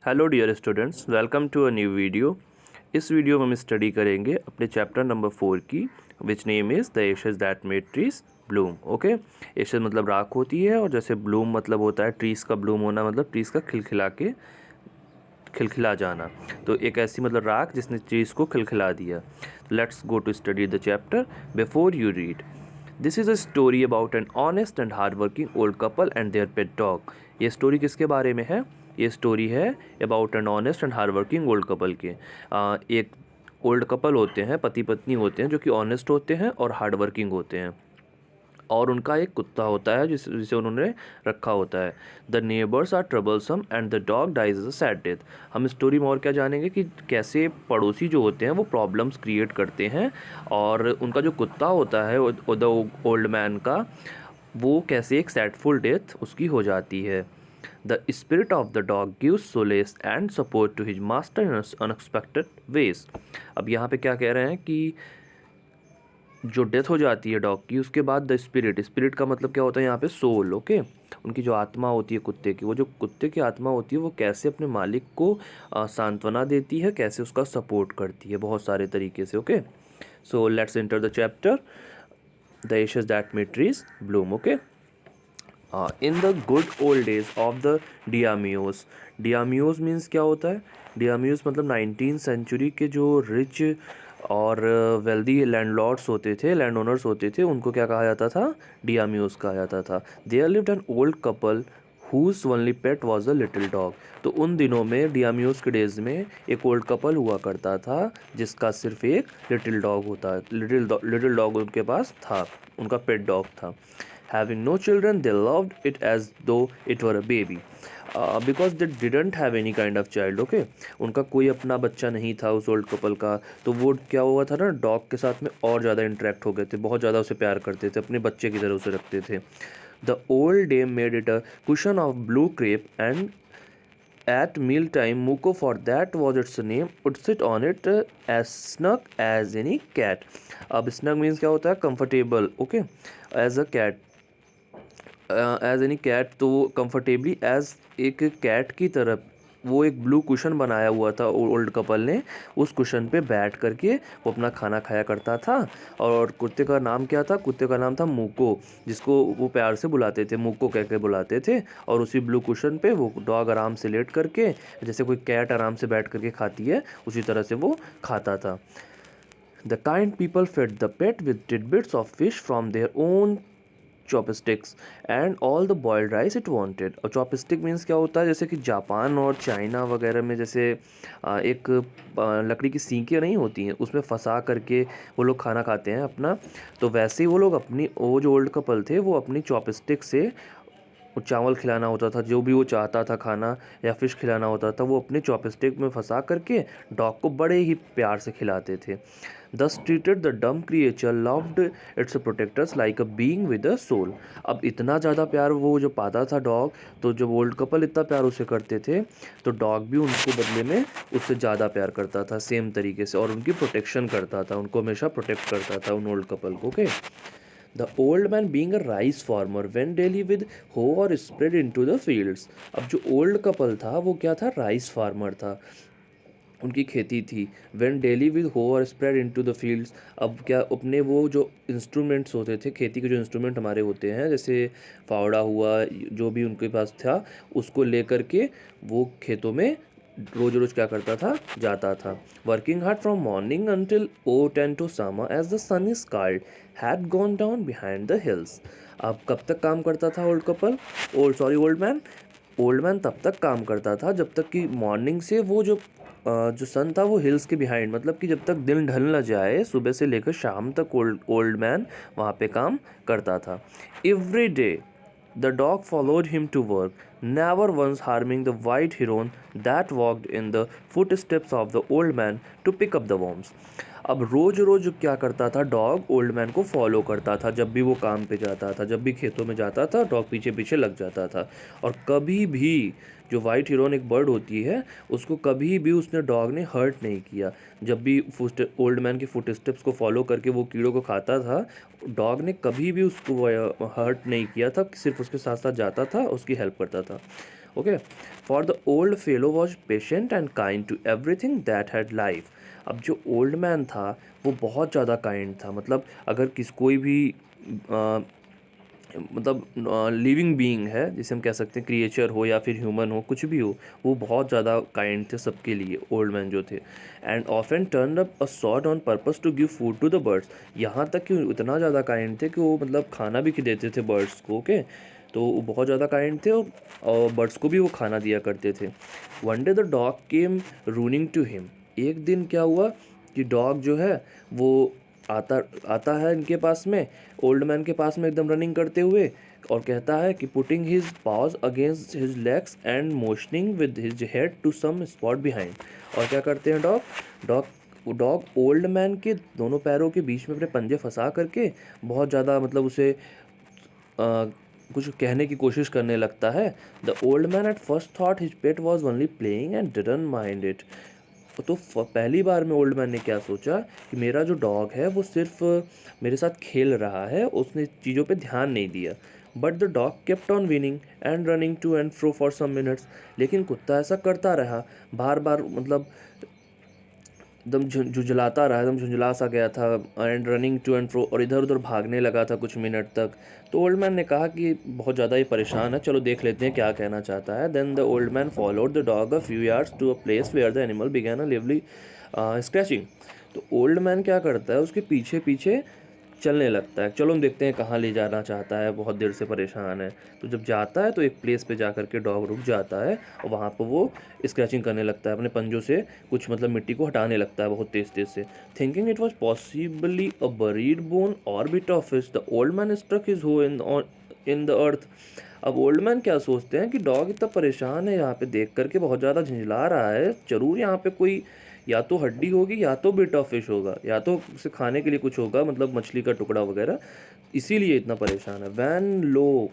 Hello dear students, welcome to a new video. इस video में हम स्टडी करेंगे अपने चैप्टर नंबर 4 की, which name is the ashes that made trees bloom. Okay, ashes मतलब राख होती है, और जैसे ब्लूम मतलब होता है ट्रीज़ का ब्लूम होना, मतलब ट्रीज़ का खिलखिला जाना। तो एक ऐसी मतलब राख जिसने ट्रीज़ को खिलखिला दिया। Let's go to study the chapter. Before you read, this is a story about an honest and hard working old couple and their pet dog. ये स्टोरी किसके बारे में है? ये स्टोरी है about an honest and hard working old couple के। एक ओल्ड कपल होते हैं, पति पत्नी होते हैं, जो कि ऑनेस्ट होते हैं और हार्ड वर्किंग होते हैं, और उनका एक कुत्ता होता है जिसे उन्होंने रखा होता है। The neighbours are troublesome and the dog dies a sad death. हम स्टोरी में और क्या जानेंगे कि कैसे पड़ोसी जो होते हैं वो प्रॉब्लम्स क्रिएट करते हैं, और उनका जो कुत्ता होता है द ओल्ड मैन का, वो कैसे एक सैडफुल डेथ उसकी हो जाती है। The spirit of the dog gives solace and support to his master in unexpected ways. अब यहाँ पे क्या कह रहे हैं कि जो डेथ हो जाती है डॉग की, उसके बाद द स्पिरिट का मतलब क्या होता है यहाँ पे? सोल। ओके, उनकी जो आत्मा होती है कुत्ते की, वो जो कुत्ते की आत्मा होती है वो कैसे अपने मालिक को सांत्वना देती है, कैसे उसका सपोर्ट करती है बहुत सारे तरीके से। Okay, so let's enter the chapter the ashes that made trees bloom. Okay, in the good old days of the daimyos. Daimyos means क्या होता है? डियामियोस मतलब 19th सेंचुरी के जो रिच और वेल्दी लैंडलॉर्ड्स होते थे, लैंड ओनर्स होते थे, उनको क्या कहा जाता था? डियामियोस कहा जाता था। There lived an old couple whose only pet was a little dog. तो उन दिनों में, डियामियोस के डेज में, एक ओल्ड कपल हुआ करता था जिसका सिर्फ एक लिटिल डॉग होता है। लिटिल डॉग उनके पास था, उनका पेट डॉग था। Having no children, they loved it as though it were a baby. Because they didn't have any kind of child. Okay, उनका कोई अपना बच्चा नहीं था उस ओल्ड कपल का, तो वो क्या हुआ था ना, डॉग के साथ में और ज़्यादा इंटरेक्ट हो गए थे, बहुत ज़्यादा उसे प्यार करते थे, अपने बच्चे की तरह उसे रखते थे। The old dame made it a cushion of blue crepe and at mealtime, Muko, for that was its name, would sit on it as snug as any cat. अब snug means क्या होता है? comfortable. Okay, as a cat, as any cat, तो वो comfortably as एक cat की तरह वो एक ब्लू कुशन बनाया हुआ था ओल्ड कपल ने। उस कुशन पे बैठ करके वो अपना खाना खाया करता था। और कुत्ते का नाम क्या था? कुत्ते का नाम था मूको, जिसको वो प्यार से बुलाते थे, मूको कह के बुलाते थे। और उसी ब्लू कुशन पे वो डॉग आराम से लेट करके, जैसे कोई कैट आराम से बैठ करके खाती है, उसी तरह से वो खाता था। The kind people fed the pet with tidbits of fish from their own chopsticks and all the boiled rice it wanted. और चॉपस्टिक मीन्स क्या होता है? जैसे कि जापान और चाइना वगैरह में जैसे एक लकड़ी की सींकें नहीं होती हैं, उसमें फंसा करके वो लोग खाना खाते हैं अपना। तो वैसे ही वो लोग अपनी, वो जो ओल्ड कपल थे, वो अपनी चॉपस्टिक से चावल खिलाना होता था, जो भी वो चाहता था खाना, या फिश खिलाना होता था, वो अपने चॉपस्टिक में फंसा करके डॉग को बड़े ही प्यार से खिलाते थे। Thus treated the dumb creature loved its protectors like a being with a soul. अब इतना ज़्यादा प्यार वो जो पाता था डॉग, तो जब ओल्ड कपल इतना प्यार उसे करते थे, तो डॉग भी उनको बदले में उससे ज़्यादा प्यार करता था सेम तरीके से, और उनकी प्रोटेक्शन करता था, उनको हमेशा प्रोटेक्ट करता था उन ओल्ड कपल को। Okay, the old man being a rice farmer went daily with hoe or spread into the fields. अब जो ओल्ड कपल था वो क्या था? राइस फार्मर था, उनकी खेती थी। When daily with hoe or spread into the fields. अब क्या, अपने वो जो इंस्ट्रूमेंट्स होते थे, खेती के जो इंस्ट्रूमेंट हमारे होते हैं, जैसे फावड़ा हुआ, जो भी उनके पास था, उसको लेकर के वो खेतों में रोज रोज क्या करता था? जाता था। Working hard from morning until oh 10 to summer as the sun is called had gone down behind the hills. अब कब तक काम करता था old couple? Old man. Old man तब तक काम करता था जब तक कि मॉर्निंग से वो जो सन था वो हिल्स के बिहाइंड, मतलब कि जब तक दिन ढल न जाए, सुबह से लेकर शाम तक ओल्ड मैन वहाँ पे काम करता था। Every day the dog followed him to work, never once harming the white heron that walked in the footsteps of the old man to pick up the worms. अब रोज रोज क्या करता था? डॉग ओल्ड मैन को follow करता था, जब भी वो काम पे जाता था, जब भी खेतों में जाता था, डॉग पीछे पीछे लग जाता था। और कभी भी जो वाइट हिरन एक बर्ड होती है, उसको कभी भी उसने डॉग ने हर्ट नहीं किया। जब भी ओल्ड मैन के फुट स्टेप्स को फॉलो करके वो कीड़ों को खाता था, डॉग ने कभी भी उसको हर्ट नहीं किया था, सिर्फ उसके साथ साथ जाता था, उसकी हेल्प करता था। Okay. For the old fellow was patient and kind to everything that had life. अब जो ओल्ड मैन था वो बहुत ज़्यादा काइंड था. मतलब अगर कोई भी मतलब लिविंग बीइंग है, जिसे हम कह सकते हैं क्रिएचर हो या फिर ह्यूमन हो, कुछ भी हो, वो बहुत ज़्यादा काइंड थे सबके लिए, ओल्ड मैन जो थे. And often turn up a sort on purpose to give food to the birds. यहाँ तक कि इतना ज़्यादा काइंड थे कि वो मतलब खाना भी देते थे बर्ड्स को. ओके. तो वो बहुत ज़्यादा काइंड थे और बर्ड्स को भी वो खाना दिया करते थे. One day the dog came running to him. एक दिन क्या हुआ कि डॉग जो है वो आता आता है इनके पास में, ओल्ड मैन के पास में एकदम रनिंग करते हुए, और कहता है कि putting his paws against his legs and motioning with his head to some spot behind. और क्या करते हैं डॉग ओल्ड मैन के दोनों पैरों के बीच में अपने पंजे फंसा करके बहुत ज़्यादा मतलब उसे कुछ कहने की कोशिश करने लगता है. The old man at first thought his pet was only playing and didn't mind it. तो पहली बार में ओल्ड मैन ने क्या सोचा कि मेरा जो डॉग है वो सिर्फ मेरे साथ खेल रहा है, उसने चीज़ों पे ध्यान नहीं दिया. But the dog kept on whining and running to and fro for some minutes. लेकिन कुत्ता ऐसा करता रहा बार बार, मतलब एकदम झुंझलाता रहा, एकदम झुंझला सा गया था. And running to and fro, और इधर उधर भागने लगा था कुछ मिनट तक. तो ओल्ड मैन ने कहा कि बहुत ज़्यादा ही परेशान है, चलो देख लेते हैं क्या कहना चाहता है. Then the old man followed the dog a few yards to a place where the animal began a lively scratching. तो ओल्ड मैन क्या करता है, उसके पीछे पीछे चलने लगता है. चलो हम देखते हैं कहाँ ले जाना चाहता है, बहुत देर से परेशान है. तो जब जाता है तो एक प्लेस पे जा कर के डॉग रुक जाता है और वहाँ पर वो स्क्रैचिंग करने लगता है, अपने पंजों से कुछ मतलब मिट्टी को हटाने लगता है बहुत तेज तेज से. Thinking it was possibly a buried bone or bit of fish, the old man struck his hoe in the earth. अब ओल्ड मैन क्या सोचते हैं कि डॉग इतना परेशान है यहाँ पे देख करके, बहुत ज़्यादा झंझला रहा है, जरूर यहाँ पे कोई या तो हड्डी होगी या तो बिट ऑफ फिश होगा, या तो उसे खाने के लिए कुछ होगा, मतलब मछली का टुकड़ा वगैरह, इसीलिए इतना परेशान है. वैन लो,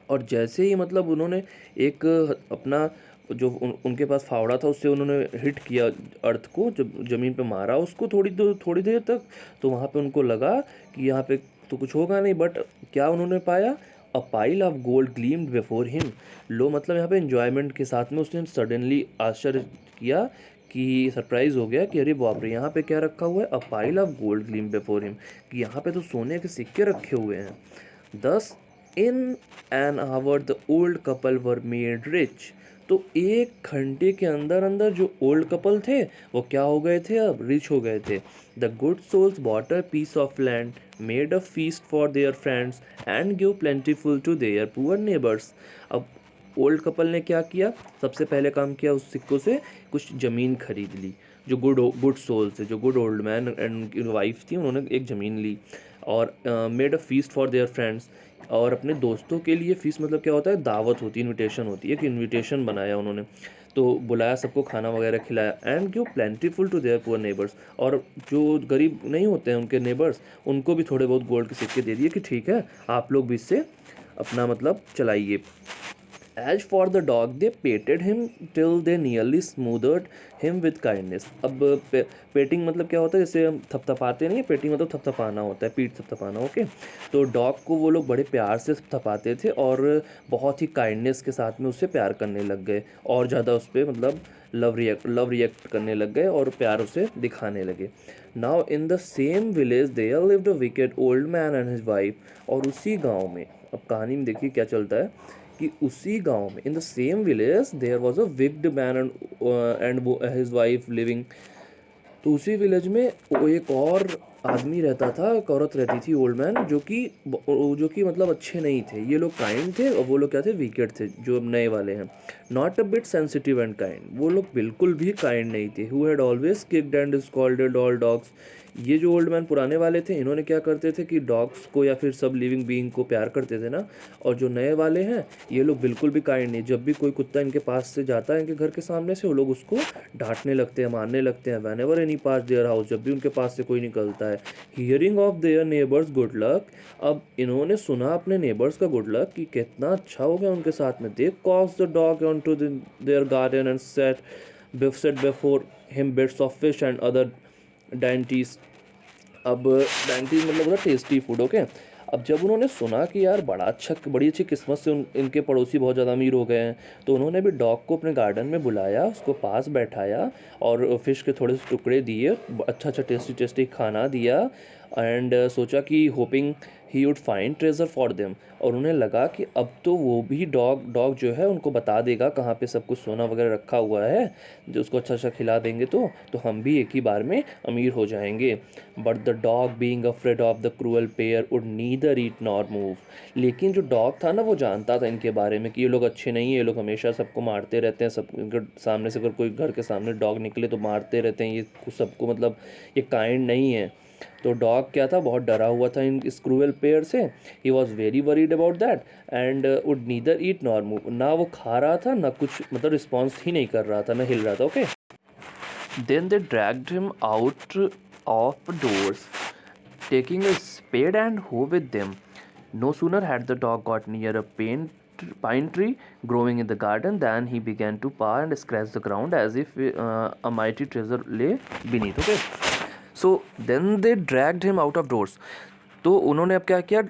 और जैसे ही मतलब उन्होंने एक अपना जो उनके पास फावड़ा था उससे उन्होंने हिट किया अर्थ को, जब ज़मीन पे मारा उसको थोड़ी देर तक, तो वहाँ पे उनको लगा कि यहाँ पे तो कुछ होगा नहीं. बट क्या उन्होंने पाया, a pile of gold gleamed before him. Lo मतलब यहाँ पे एंजॉयमेंट के साथ में उसने सडनली आश्चर्य किया, कि सरप्राइज हो गया कि अरे बाप रे, यहाँ पे क्या रखा हुआ है, अ pile of gold gleam before him, कि यहाँ पे तो सोने के सिक्के रखे हुए हैं. दस in an hour the old couple were made rich. तो एक घंटे के अंदर अंदर जो ओल्ड कपल थे वो क्या हो गए थे, अब रिच हो गए थे. The good souls bought a piece of land, made a feast for their friends and give plentiful to their poor neighbours. अब ओल्ड कपल ने क्या किया, सबसे पहले काम किया, उस सिक्कों से कुछ ज़मीन खरीद ली. जो गुड सोल्स थे, जो गुड ओल्ड मैन एंड उनकी वाइफ थी, उन्होंने एक ज़मीन ली. और made a feast for their friends, और अपने दोस्तों के लिए फीस मतलब क्या होता है, दावत होती है, इनविटेशन होती है, कि इनविटेशन बनाया उन्होंने, तो बुलाया सबको, खाना वगैरह खिलाया. And give plentiful to their poor neighbours, और जो गरीब नहीं होते हैं उनके नेबर्स, उनको भी थोड़े बहुत गोल्ड के सिक्के दे दिए कि ठीक है आप लोग भी इससे अपना मतलब चलाइए. As for the dog, they petted him till they nearly smothered him with kindness. अब पेटिंग मतलब क्या होता है, जैसे हम थपथपाते नहीं, पेटिंग मतलब थपथपाना होता है, पीठ थपथपाना. ओके. तो डॉग को वो लोग बड़े प्यार से थपथपाते थे और बहुत ही काइंडनेस के साथ में उससे प्यार करने लग गए, और ज़्यादा उस पर मतलब लव रिएक्ट करने लग गए और प्यार उसे दिखाने लगे. Now in the same village there lived a wicked old man and his wife. और उसी गाँव में, अब कहानी में देखिए क्या चलता है, कि उसी गांव में, in the same village there was a wicked man and his wife living. तो उसी विलेज में वो एक और आदमी रहता था, एक औरत रहती थी, ओल्ड मैन, जो कि मतलब अच्छे नहीं थे. ये लोग काइंड थे और वो लोग क्या थे, विकेट थे, जो अब नए वाले हैं. Not a bit sensitive and kind, वो लोग बिल्कुल भी काइंड नहीं थे. Who had always kicked and scolded all dogs. ये जो ओल्ड मैन पुराने वाले थे, इन्होंने क्या करते थे कि डॉग्स को या फिर सब लिविंग बीइंग को प्यार करते थे ना. और जो नए वाले हैं, ये लोग बिल्कुल भी काइंड नहीं. जब भी कोई कुत्ता इनके पास से जाता है, इनके घर के सामने से, वो लोग उसको डांटने लगते हैं, मारने लगते हैं. Van ever any pass their house, जब भी उनके पास से कोई निकलता है. Hearing of their neighbours good luck. अब इन्होंने सुना अपने नेबर्स का गुड लक, कि कितना अच्छा हो गया उनके साथ में. They coaxed the dog onto their garden and set before him bits of fish and other dainties. अब डाइंटीज मतलब होता टेस्टी फूड. ओके. अब जब उन्होंने सुना कि यार बड़ी अच्छी किस्मत से इनके पड़ोसी बहुत ज़्यादा अमीर हो गए हैं, तो उन्होंने भी डॉग को अपने गार्डन में बुलाया, उसको पास बैठाया और फ़िश के थोड़े से टुकड़े दिए, अच्छा अच्छा टेस्टी टेस्टी खाना दिया एंड सोचा कि hopping he would find treasure for them. और उन्हें लगा कि अब तो वो भी डॉग जो है उनको बता देगा कहाँ पे सब कुछ सोना वगैरह रखा हुआ है, जो उसको अच्छा अच्छा खिला देंगे तो हम भी एक ही बार में अमीर हो जाएंगे। But the dog being afraid of the cruel pair would neither eat nor move. लेकिन जो डॉग था ना वो जानता था इनके बारे में कि ये लोग अच्छे नहीं है, ये लोग हमेशा सबको मारते रहते हैं, सब इनके सामने से अगर कोई घर के सामने डॉग निकले तो मारते रहते हैं, ये सबको मतलब ये काइंड नहीं है। तो डॉग क्या था, बहुत डरा हुआ था इन इस क्रूअल पेयर से। He was very worried about that and would neither eat nor move. ना वो खा रहा था ना कुछ मतलब रिस्पॉन्स ही नहीं कर रहा था, ना हिल रहा था। Okay, then they dragged him out of doors taking a spade and hoe with them. No sooner had the dog got near a pine tree growing in the garden than he began to paw and scratch the ground as if a mighty treasure lay beneath. Okay, so then they dragged him out of doors. तो उन्होंने अब क्या किया,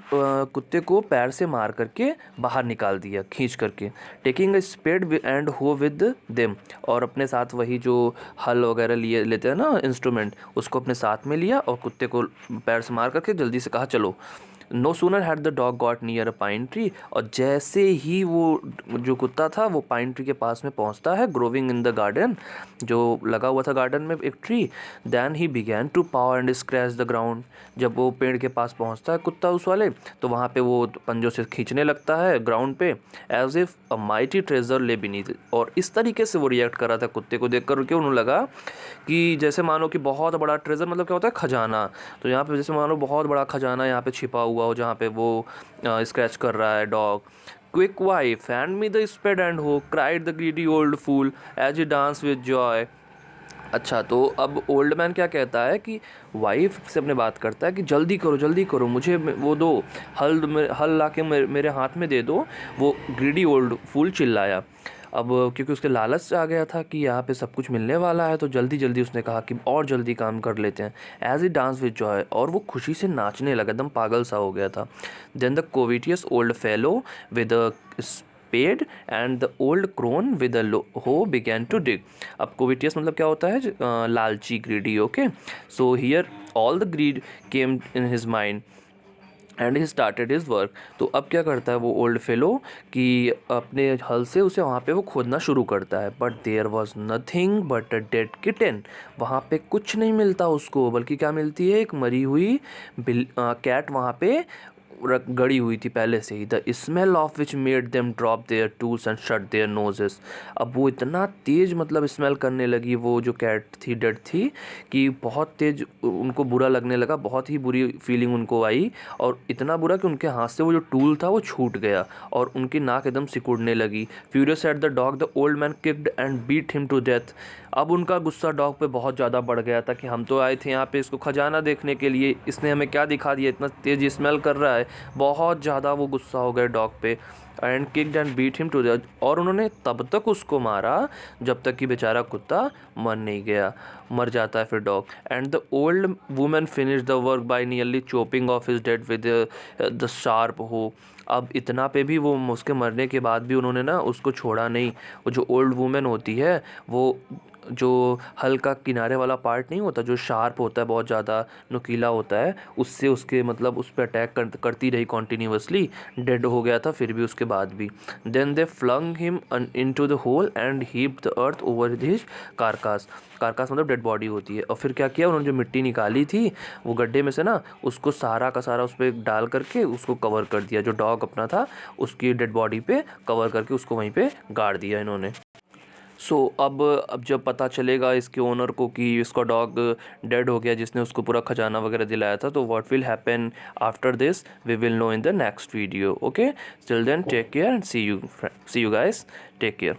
कुत्ते को पैर से मार करके बाहर निकाल दिया खींच करके। टेकिंग अ स्पेड एंड हो विद देम, और अपने साथ वही जो हल वगैरह लिए लेते हैं ना इंस्ट्रूमेंट, उसको अपने साथ में लिया और कुत्ते को पैर से मार करके जल्दी से कहा चलो। No sooner had the dog got near a pine tree, और जैसे ही वो जो कुत्ता था वो पाइन ट्री के पास में पहुंचता है, ग्रोविंग इन द गार्डन, जो लगा हुआ था गार्डन में एक tree, then he began to paw and scratch the ground. जब वो पेड़ के पास पहुंचता है कुत्ता उस वाले, तो वहाँ पे वो पंजों से खींचने लगता है ग्राउंड पे, as if a mighty treasure lay beneath. और इस तरीके से वो रिएक्ट कर रहा था कुत्ते को देख कर के, उन्हें लगा कि जैसे मानो कि बहुत बड़ा ट्रेजर, मतलब क्या होता है खजाना, तो यहाँ पे जैसे मानो बहुत बड़ा खजाना यहाँ पे छिपा हुआ हो, जहाँ पे वो स्क्रैच कर रहा है dog. Quick wife hand me the spade and hoe, cried the greedy old fool as he dance with joy. अच्छा, तो अब ओल्ड मैन क्या कहता है कि वाइफ से अपने बात करता है कि जल्दी करो मुझे वो दो, हल ला के मेरे हाथ में दे दो। वो ग्रीडी ओल्ड फूल चिल्लाया। अब क्योंकि उसके लालच आ गया था कि यहाँ पे सब कुछ मिलने वाला है, तो जल्दी उसने कहा कि और जल्दी काम कर लेते हैं। As he dance with joy, और वो खुशी से नाचने लगा, एकदम पागल सा हो गया था। Then the covetous old fellow with spade and the old crone with a hoe began to dig. अब covetous मतलब क्या होता है, लालची, greedy. Okay, so here all the greed came in his mind and he started his work. तो अब क्या करता है वो ओल्ड फेलो कि अपने हल से उसे वहाँ पे वो खोदना शुरू करता है। But there was nothing but a dead kitten. वहाँ पे कुछ नहीं मिलता उसको, बल्कि क्या मिलती है, एक मरी हुई कैट वहाँ पे गड़ी हुई थी पहले से ही। The smell of which made them drop their tools and shut their noses. अब वो इतना तेज़ मतलब स्मेल करने लगी वो जो कैट थी, डेड थी, कि बहुत तेज़ उनको बुरा लगने लगा, बहुत ही बुरी फीलिंग उनको आई, और इतना बुरा कि उनके हाथ से वो जो टूल था वो छूट गया और उनकी नाक एकदम सिकुड़ने लगी। Furious at the dog the old man kicked and beat him to death. अब उनका गुस्सा डॉग पे बहुत ज़्यादा बढ़ गया था कि हम तो आए थे यहाँ पे इसको खजाना देखने के लिए, इसने हमें क्या दिखा दिया, इतना तेज़ स्मेल कर रहा है। बहुत ज़्यादा वो गुस्सा हो गए डॉग पे। And kicked and beat him to death, और उन्होंने तब तक उसको मारा जब तक कि बेचारा कुत्ता मर नहीं गया। मर जाता है फिर dog. And the old women finish the work by nearly chopping of his dead with the sharp हो। अब इतना पे भी वो उसके मरने के बाद भी उन्होंने ना उसको छोड़ा नहीं। वो जो ओल्ड वुमेन होती है, वो जो हल्का किनारे वाला पार्ट नहीं होता जो शार्प होता है, बहुत ज़्यादा नुकीला होता है, उससे उसके मतलब उस पर अटैक करती रही कॉन्टीन्यूसली। डेड हो गया था फिर भी उसके बाद भी। Then they flung him into the hole and heap the earth over his carcass. Carcass मतलब डेड बॉडी होती है। और फिर क्या किया उन्होंने, जो मिट्टी निकाली थी वो गड्ढे में से ना, उसको सारा का सारा उस पर डाल करके उसको कवर कर दिया। जो डॉग अपना था उसकी डेड बॉडी पे कवर करके उसको वहीं पे गाड़ दिया इन्होंने। सो अब जब पता चलेगा इसके ओनर को कि इसका डॉग डेड हो गया जिसने उसको पूरा खजाना वगैरह दिलाया था, तो what will happen after this we will know in the next video. Okay, till then take care and see you guys, take care.